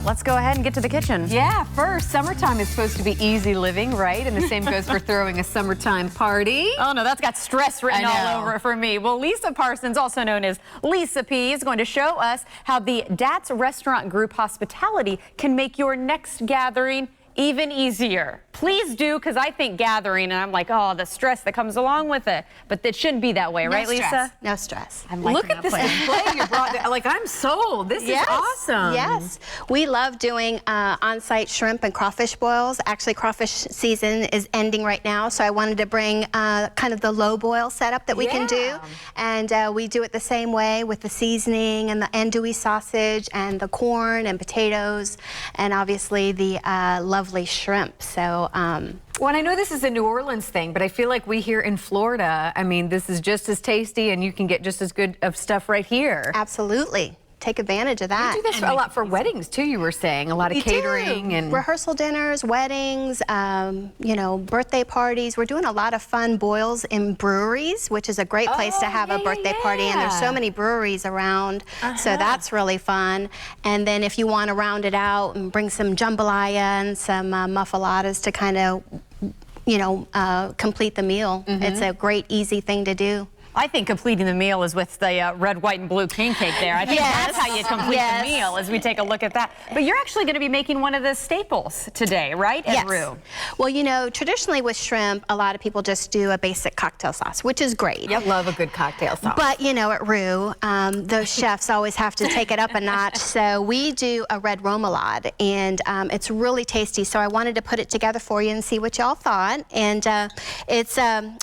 let's go ahead and get to the kitchen. Yeah, first, summertime is supposed to be easy living, right? And the same goes for throwing a summertime party. Oh no, that's got stress written all over it for me. Well, Lisa Parsons, also known as Lisa P, is going to show us how the Datz Restaurant Group Hospitality can make your next gathering even easier. Please do, because I think gathering, and I'm like, oh, the stress that comes along with it. But it shouldn't be that way, right, Lisa? No stress. Look at this display you brought. Like, I'm sold. This is awesome. Yes. We love doing on-site shrimp and crawfish boils. Actually, crawfish season is ending right now, so I wanted to bring kind of the low boil setup that we can do. And we do it the same way with the seasoning and the andouille sausage and the corn and potatoes and obviously the lovely shrimp. So well, I know this is a New Orleans thing, but I feel like we here in Florida, I mean, this is just as tasty and you can get just as good of stuff right here. Absolutely. Take advantage of that. You do this a lot for weddings too, you were saying. A lot of catering and rehearsal dinners, weddings, you know, birthday parties. We're doing a lot of fun boils in breweries, which is a great place to have a birthday party. And there's so many breweries around, so that's really fun. And then if you want to round it out and bring some jambalaya and some muffulettas to kind of, you know, complete the meal. It's a great, easy thing to do. I think completing the meal is with the red, white, and blue king cake there. I think that's how you complete the meal as we take a look at that. But you're actually going to be making one of the staples today, right? At Rue. Well, you know, traditionally with shrimp, a lot of people just do a basic cocktail sauce, which is great. Yep, love a good cocktail sauce. But, you know, at Rue, those chefs always have to take it up a notch. So we do a red remoulade, and it's really tasty. So I wanted to put it together for you and see what y'all thought. And it's,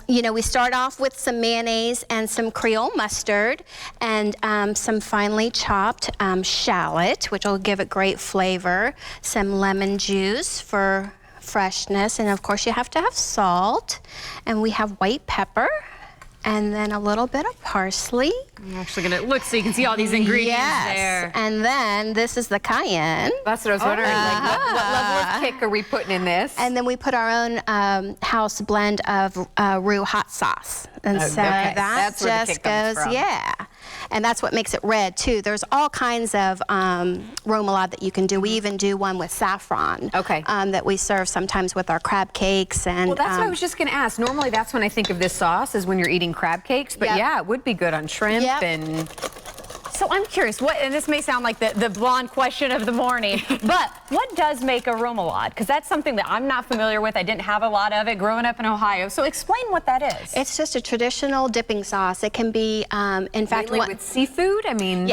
you know, we start off with some mayonnaise and some Creole mustard and some finely chopped shallot, which will give it great flavor, some lemon juice for freshness, and of course you have to have salt, and we have white pepper, and then a little bit of parsley. I'm actually going to look so you can see all these ingredients there. And then this is the cayenne. That's what I was wondering. Like, what level of kick are we putting in this? And then we put our own house blend of Rue hot sauce. And so that just goes, and that's what makes it red too. There's all kinds of remoulade that you can do. We even do one with saffron that we serve sometimes with our crab cakes. And well, that's what I was just going to ask. Normally that's when I think of this sauce, is when you're eating crab cakes. But yeah, it would be good on shrimp. And so I'm curious, and this may sound like the blonde question of the morning, but what does make a remoulade? Because that's something that I'm not familiar with. I didn't have a lot of it growing up in Ohio. So explain what that is. It's just a traditional dipping sauce. It can be, in fact, with seafood. I mean,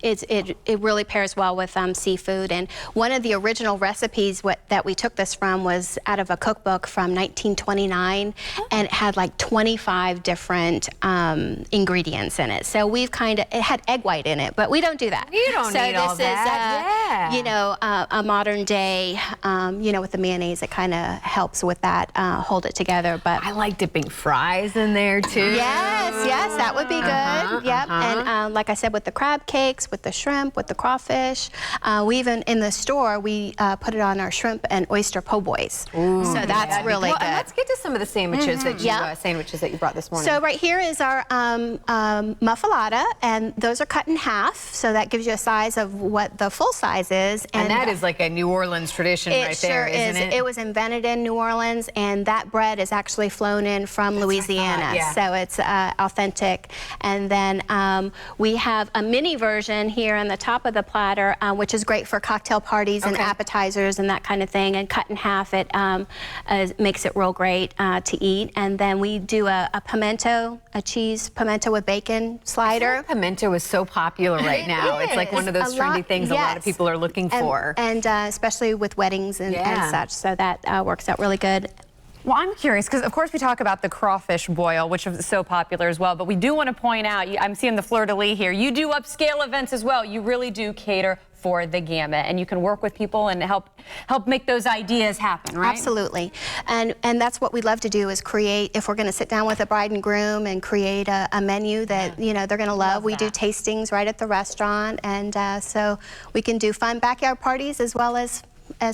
it really pairs well with seafood. And one of the original recipes that we took this from was out of a cookbook from 1929, and it had like 25 different ingredients in it. So we've it had egg white in it, but we don't do that. You don't need all that. You know, a modern day, you know, with the mayonnaise, it kind of helps with that, hold it together. But I like dipping fries in there too. Yes, that would be good. Yep. And like I said, with the crab cakes, with the shrimp, with the crawfish, we even in the store we put it on our shrimp and oyster po' boys. So that's really good. And let's get to some of the sandwiches that you brought this morning. So right here is our muffuletta, and those are cut in half, so that gives you a size of what the full size is. And that is like a New Orleans tradition right there, isn't it? It was invented in New Orleans, and that bread is actually flown in from Louisiana, so it's authentic. And then we have a mini version here on the top of the platter, which is great for cocktail parties and appetizers and that kind of thing. And cut in half, it makes it real great to eat. And then we do a pimento, a cheese pimento with bacon slider. Pimento is so popular right now. It's like one of those trendy things a lot of people are looking for. And especially with weddings and such, so that works out really good. Well, I'm curious, because of course we talk about the crawfish boil, which is so popular as well, but we do want to point out, I'm seeing the fleur-de-lis here, you do upscale events as well. You really do cater for the gamut, and you can work with people and help make those ideas happen, right? Absolutely. And that's what we love to do, is create, if we're going to sit down with a bride and groom and create a menu that you know they're going to love. We do tastings right at the restaurant, and so we can do fun backyard parties as well as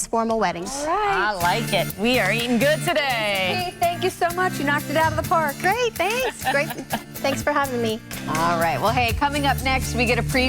formal weddings. All right. I like it. We are eating good today. Hey, thank you so much. You knocked it out of the park. Great, thanks. Great. Thanks for having me. All right. Well, hey, coming up next, we get a preview